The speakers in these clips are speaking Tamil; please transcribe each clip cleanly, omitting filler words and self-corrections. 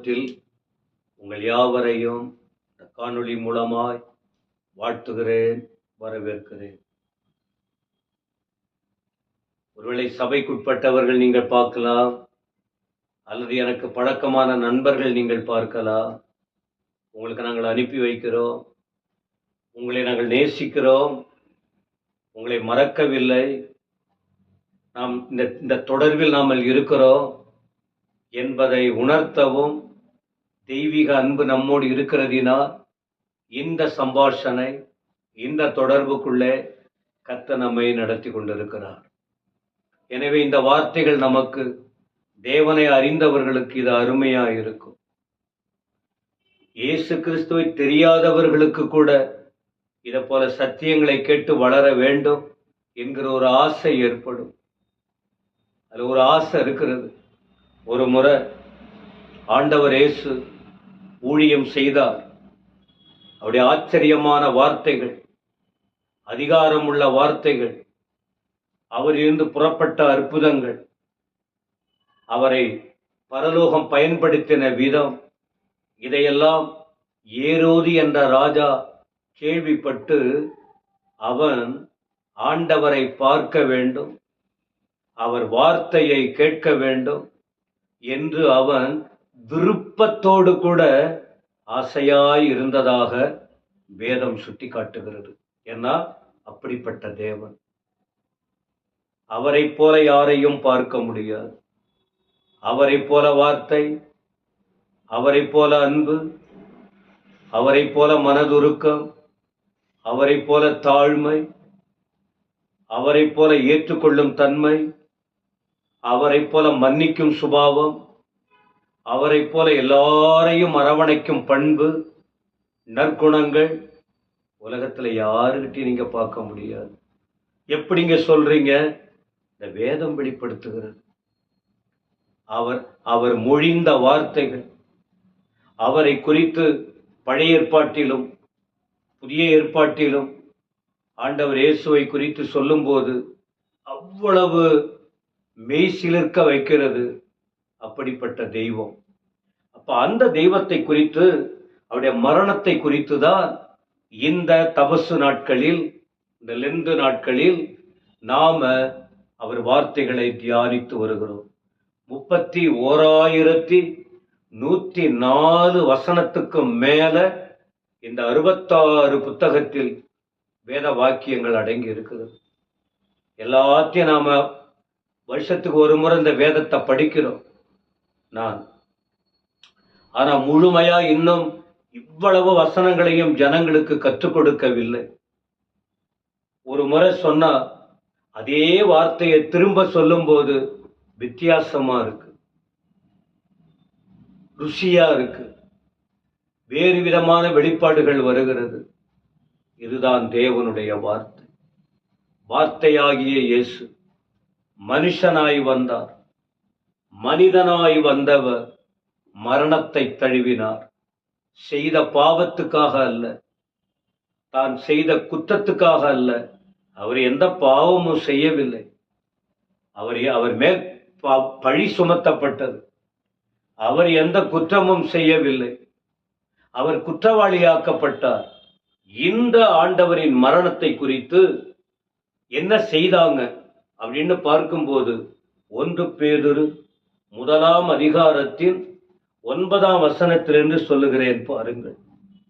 நாமத்தில் உங்கள் யாவரையும் இந்த காணொளி மூலமாய் வாழ்த்துகிறேன், வரவேற்கிறேன். ஒருவேளை சபைக்குட்பட்டவர்கள் நீங்கள் பார்க்கலாம், அல்லது எனக்கு பழக்கமான நண்பர்கள் நீங்கள் பார்க்கலாம். உங்களுக்கு நாங்கள் அனுப்பி வைக்கிறோம், உங்களை நாங்கள் நேசிக்கிறோம், உங்களை மறக்கவில்லை, நாம் இந்த தொடர்பில் நாம் இருக்கிறோம் என்பதை உணர்த்தவும், தெய்வீக அன்பு நம்மோடு இருக்கிறதினால் இந்த சம்பாஷணை, இந்த தொடர்புக்குள்ளே கர்த்தர் நம்மை நடத்தி கொண்டிருக்கிறார். எனவே இந்த வார்த்தைகள் நமக்கு தேவனை அறிந்தவர்களுக்கு இது அருமையாக இருக்கும். இயேசு கிறிஸ்துவை தெரியாதவர்களுக்கு கூட இதை போல சத்தியங்களை கேட்டு வளர வேண்டும் என்கிற ஒரு ஆசை ஏற்படும். அதில் ஒரு ஆசை இருக்கிறது. ஒரு முறை ஆண்டவர் இயேசு ஊழியம் செய்தார். அவருடைய ஆச்சரியமான வார்த்தைகள், அதிகாரமுள்ள வார்த்தைகள், அவரிலிருந்து புறப்பட்ட அற்புதங்கள், அவரை பரலோகம் பயன்படுத்தின விதம், இதையெல்லாம் ஏரோது என்ற ராஜா கேள்விப்பட்டு அவன் ஆண்டவரை பார்க்க வேண்டும், அவர் வார்த்தையை கேட்க வேண்டும் என்று அவன் விருப்பத்தோடு கூட ஆசையாய் இருந்ததாக வேதம் சுட்டி காட்டுகிறது. ஏன்னா அப்படிப்பட்ட தேவன், அவரை போல யாரையும் பார்க்க முடியாது. அவரை போல வார்த்தை, அவரை போல அன்பு, அவரை போல மனதுருக்கம், அவரை போல தாழ்மை, அவரை போல ஏற்றுக்கொள்ளும் தன்மை, அவரை போல மன்னிக்கும் சுபாவம், அவரை போல எல்லாரையும் அரவணைக்கும் பண்பு, நற்குணங்கள் உலகத்துல யாருக்கிட்டையும் நீங்க பார்க்க முடியாது. எப்படிங்க சொல்றீங்க? இந்த வேதம் வெளிப்படுத்துகிறது. அவர் மொழிந்த வார்த்தைகள், அவரை குறித்து பழைய ஏற்பாட்டிலும் புதிய ஏற்பாட்டிலும் ஆண்டவர் இயேசுவை குறித்து சொல்லும்போது அவ்வளவு மெய்சிலிர்க்க வைக்கிறது. அப்படிப்பட்ட தெய்வம். அப்ப அந்த தெய்வத்தை குறித்து, அவருடைய மரணத்தை குறித்து தான் இந்த தபசு நாட்களில், இந்த லெந்து நாட்களில் நாம அவர் வார்த்தைகளை தியானித்து வருகிறோம். 31,104 வசனத்துக்கு மேல இந்த 66 புத்தகத்தில் வேத வாக்கியங்கள் அடங்கி இருக்கிறது. எல்லாத்தையும் நாம வருஷத்துக்கு ஒரு முறை இந்த வேதத்தை படிக்கிறோம் நான். ஆனா முழுமையா இன்னும் இவ்வளவு வசனங்களையும் ஜனங்களுக்கு கற்றுக் கொடுக்கவில்லை. ஒரு முறை சொன்னா அதே வார்த்தையை திரும்ப சொல்லும் போது வித்தியாசமா இருக்கு, ருசியா இருக்கு, வேறு விதமான வெளிப்பாடுகள் வருகிறது. இதுதான் தேவனுடைய வார்த்தை. வார்த்தையாகிய இயேசு மனுஷனாய் வந்தார். மனிதனாய் வந்தவர் மரணத்தை தழுவினார். செய்த பாவத்துக்காக அல்ல, தான் செய்த குற்றத்துக்காக அல்ல. அவர் எந்த பாவமும் செய்யவில்லை. அவர் மேல் பழி சுமத்தப்பட்டது. அவர் எந்த குற்றமும் செய்யவில்லை. அவர் குற்றவாளியாக்கப்பட்டார். இந்த ஆண்டவரின் மரணத்தை குறித்து என்ன செய்தாங்க அப்படின்னு பார்க்கும்போது 1 பேதுரு 1 அதிகாரத்தின் 9 வசனத்திலிருந்து சொல்லுகிறேன் பாருங்கள்.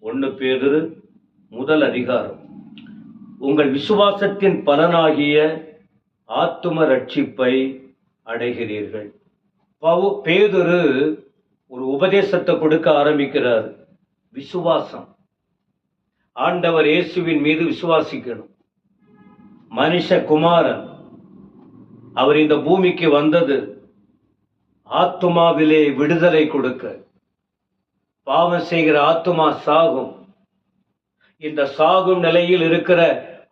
1 பேதுரு 1 அதிகாரம். உங்கள் விசுவாசத்தின் பலனாகிய ஆத்தும ரட்சிப்பை அடைகிறீர்கள். பேதுரு ஒரு உபதேசத்தை கொடுக்க ஆரம்பிக்கிறார். விசுவாசம், ஆண்டவர் இயேசுவின் மீது விசுவாசிக்கணும். மனுஷ குமாரன் அவர் இந்த பூமிக்கு வந்தது ஆத்துமாவிலே விடுதலை கொடுக்க. பாவம் செய்கிற ஆத்துமா சாகும். இந்த சாகும் நிலையில் இருக்கிற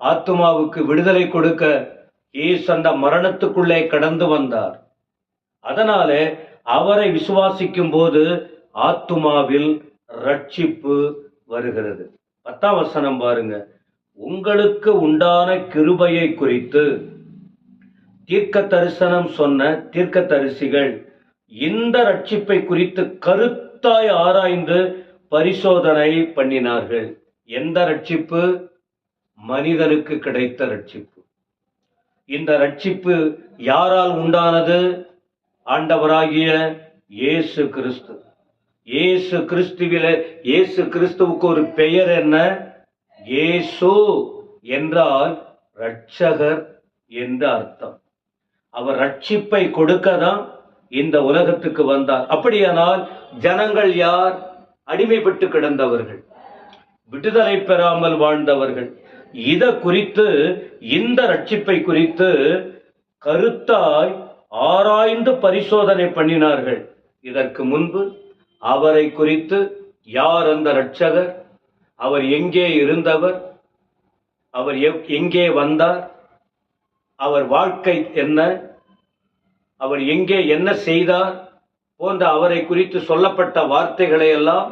ஆத்துமாவுக்கு விடுதலை கொடுக்க இயேசு அந்த மரணத்துக்குள்ளே கடந்து வந்தார். அதனால அவரை விசுவாசிக்கும் போது ஆத்துமாவில் ரட்சிப்பு வருகிறது. 10 வசனம் பாருங்க. உங்களுக்கு உண்டான கிருபையை குறித்து தீர்க்க தரிசனம் சொன்ன தீர்க்க தரிசிகள் இந்த ரட்சிப்பை குறித்து கருத்தாய் ஆராய்ந்து பரிசோதனை பண்ணினார்கள். எந்த ரட்சிப்பு? மனிதனுக்கு கிடைத்த ரட்சிப்பு. இந்த ரட்சிப்பு யாரால் உண்டானது? ஆண்டவராகிய இயேசு கிறிஸ்து. இயேசு கிறிஸ்துவிலே இயேசு கிறிஸ்துவுக்கு ஒரு பெயர் என்ன? இயேசு என்றால் இரட்சகர் என்று அர்த்தம். அவர் ரட்சிப்பை கொடுக்கதான் இந்த உலகத்துக்கு வந்தார். அப்படியானால் ஜனங்கள் யார்? அடிமைப்பட்டு கிடந்தவர்கள், விடுதலை பெறாமல் வாழ்ந்தவர்கள். இத குறித்து, இந்த ரட்சிப்பை குறித்து கருத்தாய் ஆராய்ந்து பரிசோதனை பண்ணினார்கள். இதற்கு முன்பு அவரை குறித்து, யார் அந்த இரட்சகர், அவர் எங்கே இருந்தவர், அவர் எங்கே வந்தார், அவர் வாழ்க்கை என்ன, அவர் எங்கே என்ன செய்தார் போன்ற அவரை குறித்து சொல்லப்பட்ட வார்த்தைகளை எல்லாம்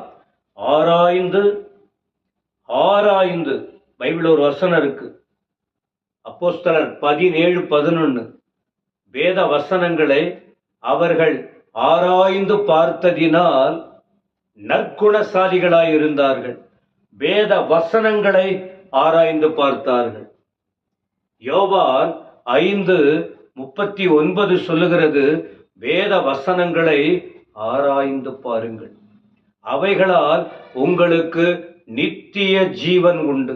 ஆராய்ந்து ஆராய்ந்து, பைபிள் ஒரு வசனம் இருக்கு, அப்போஸ்தலர் 17:11, வேத வசனங்களை அவர்கள் ஆராய்ந்து பார்த்ததினால் நற்குணசாலிகளாய் இருந்தார்கள். வேத வசனங்களை ஆராய்ந்து பார்த்தார்கள். யோவான் 5:39 சொல்லுகிறது, வேத வசனங்களை ஆராய்ந்து பாருங்கள், அவைகளால் உங்களுக்கு நித்திய ஜீவன் உண்டு.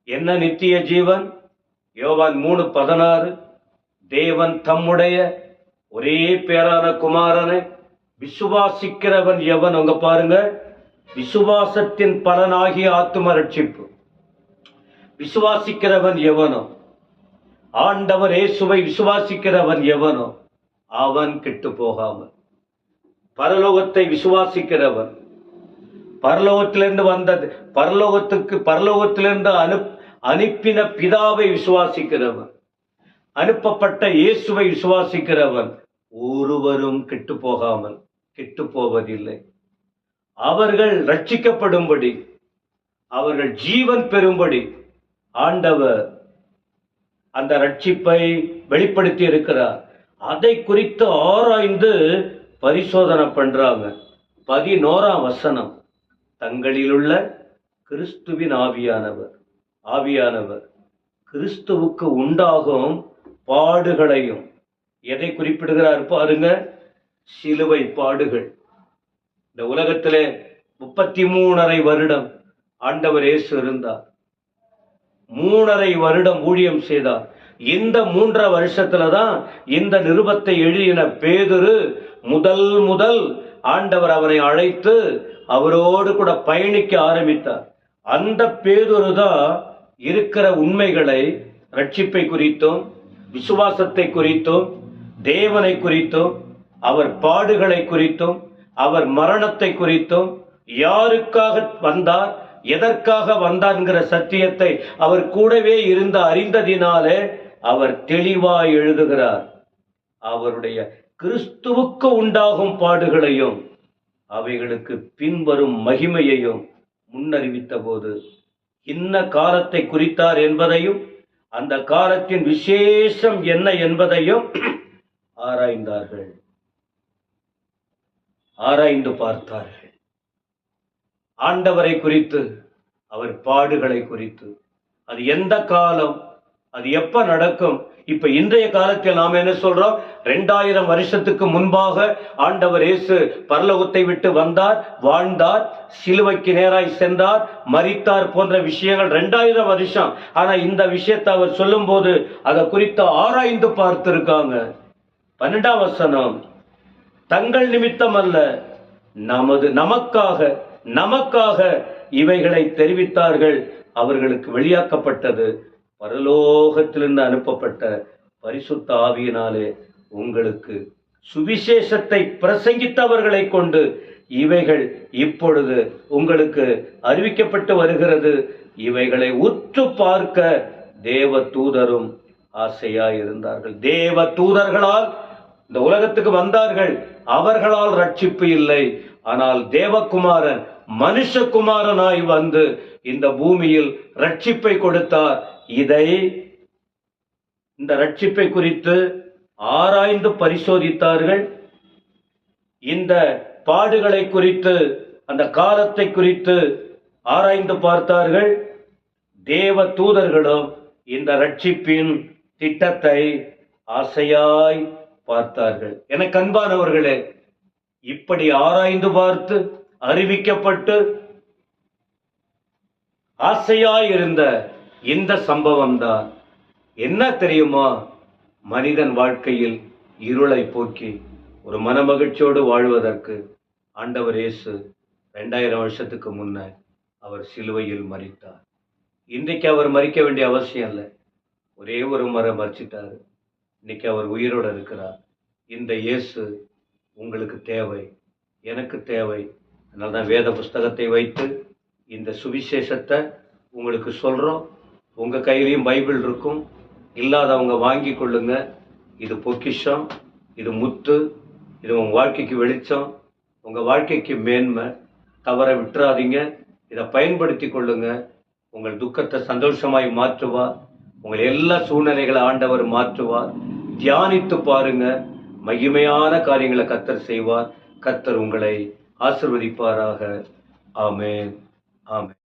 என்ன நித்திய ஜீவன்? யோவான் 3:16, தேவன் தம்முடைய ஒரே பேரான குமாரனை விசுவாசிக்கிறவன் எவன், அங்க பாருங்க, விசுவாசத்தின் பலனாகிய ஆத்தும ரட்சிப்பு. விசுவாசிக்கிறவன் எவனோ, ஆண்டவர் இயேசுவை விசுவாசிக்கிறவன் எவனோ அவன் கெட்டு போகாமல், பரலோகத்தை விசுவாசிக்கிறவன், பரலோகத்திலிருந்து வந்தது, பரலோகத்திலிருந்து அனுப்பின பிதாவை விசுவாசிக்கிறவன், அனுப்பப்பட்ட இயேசுவை விசுவாசிக்கிறவன் ஒருவரும் கெட்டு போகாமல், கெட்டு போவதில்லை. அவர்கள் ரட்சிக்கப்படும்படி, அவர்கள் ஜீவன் பெறும்படி ஆண்டவர் அந்த ரட்சிப்பை வெளிப்படுத்தி இருக்கிறார். அதை குறித்து ஆராய்ந்து பரிசோதனை பண்றாங்க. 11ஆம் வசனம், தங்களிலுள்ள கிறிஸ்துவின் ஆவியானவர் கிறிஸ்துவுக்கு உண்டாகும் பாடுகளையும், எதை குறிப்பிடுகிறார் பாருங்க, சிலுவை பாடுகள். இந்த உலகத்திலே 33.5 வருடம் ஆண்டவர் இயேசு இருந்தார். 3.5 வருடம் ஊழியம் செய்தார். இந்த 3.5 வருஷத்துலதான் இந்த நிருபத்தை எழுதின பேதுரு முதல் ஆண்டவர் அவரை அழைத்து அவரோடு கூட பயணிக்க ஆரம்பித்தார். அந்த பேதுரு தான் இருக்கிற உண்மைகளை, ரட்சிப்பை குறித்தும், விசுவாசத்தை குறித்தும், தேவனை குறித்தும், அவர் பாடுகளை குறித்தும், அவர் மரணத்தை குறித்தும், யாருக்காக வந்தார், எதற்காக வந்தார்ங்கிற சத்தியத்தை அவர் கூடவே இருந்து அறிந்ததினாலே அவர் தெளிவாய் எழுதுகிறார். அவருடைய கிறிஸ்துவுக்கு உண்டாகும் பாடுகளையும் அவைகளுக்கு பின்வரும் மகிமையையும் முன்னறிவித்த போது இன்ன காலத்தை குறித்தார் என்பதையும், அந்த காலத்தின் விசேஷம் என்ன என்பதையும் ஆராய்ந்தார்கள், ஆராய்ந்து பார்த்தார்கள். ஆண்டவரை குறித்து, அவர் பாடுகளை குறித்து, அது எந்த காலம், அது எப்ப நடக்கும். இப்ப இன்றைய காலத்தில் நாம் என்ன சொல்றோம்? 2000 வருஷத்துக்கு முன்பாக ஆண்டவர் இயேசு பரலோகத்தை விட்டு வந்தார், வாழ்ந்தார், சிலுவைக்கு நேராய் சென்றார், மரித்தார் போன்ற விஷயங்கள் 2000 வருஷம். ஆனா இந்த விஷயத்தை அவர் சொல்லும் போது அதை குறித்து ஆராய்ந்து பார்த்திருக்காங்க. 12ஆம் வசனம், தங்கள் நிமித்தம் அல்ல, நமக்காக இவைகளை தெரிவித்தார்கள். அவர்களுக்கு வெளியாக்கப்பட்டது பரலோகத்திலிருந்து அனுப்பப்பட்ட பரிசுத்த ஆவியினாலே உங்களுக்கு சுவிசேஷத்தை பிரசங்கித்தவர்களை கொண்டு இவைகள் இப்பொழுது உங்களுக்கு அறிவிக்கப்பட்டு வருகிறது. இவைகளை உற்று பார்க்க தேவ தூதரும் ஆசையாய் இருந்தார்கள். தேவ தூதர்களால் இந்த உலகத்துக்கு வந்தார்கள். அவர்களால் ரட்சிப்பு இல்லை. ஆனால் தேவகுமாரன் மனுஷகுமாரனாய் வந்து இந்த பூமியில் ரட்சிப்பை கொடுத்தார். இந்த ரட்சிப்பை குறித்து ஆராய்ந்து பரிசோதித்தார்கள். இந்த பாடுகளை குறித்து, அந்த காலத்தை குறித்து ஆராய்ந்து பார்த்தார்கள். தேவ தூதர்களும் இந்த ரட்சிப்பின் திட்டத்தை ஆசையாய் பார்த்தார்கள். எனக்கு அன்பானவர்களே, இப்படி ஆராய்ந்து பார்த்து அறிவிக்கப்பட்டு ஆசையாய் இருந்த இந்த சம்பவம் தான் என்ன தெரியுமா, மனிதன் வாழ்க்கையில் இருளை போக்கி ஒரு மனமகிழ்ச்சியோடு வாழ்வதற்கு ஆண்டவர் இயேசு 2000 வருஷத்துக்கு முன்ன அவர் சிலுவையில் மரித்தார். இன்றைக்கு அவர் மரிக்க வேண்டிய அவசியம் இல்லை. ஒரே ஒரு முறை மரிச்சிட்டாரு. இன்னைக்கு அவர் உயிரோடு இருக்கிறார். இந்த இயேசு உங்களுக்கு தேவை, எனக்கு தேவை. அதனால தான் வேத புஸ்தகத்தை வைத்து இந்த சுவிசேஷத்தை உங்களுக்கு சொல்கிறோம். உங்கள் கையிலையும் பைபிள் இருக்கும். இல்லாதவங்க வாங்கி கொள்ளுங்க. இது பொக்கிஷம், இது முத்து, இது உங்கள் வாழ்க்கைக்கு வெளிச்சம், உங்கள் வாழ்க்கைக்கு மேன்மை. தவற விட்டுறாதீங்க. இதை பயன்படுத்தி கொள்ளுங்க. உங்கள் துக்கத்தை சந்தோஷமாய் மாற்றுவார். உங்கள் எல்லா சூழ்நிலைகளை ஆண்டவர் மாற்றுவார். தியானித்து பாருங்க. மகிமையான காரியங்களை கர்த்தர் செய்வார். கர்த்தர் உங்களை ஆசீர்வதிப்பாராக. ஆமென். ஆமென்.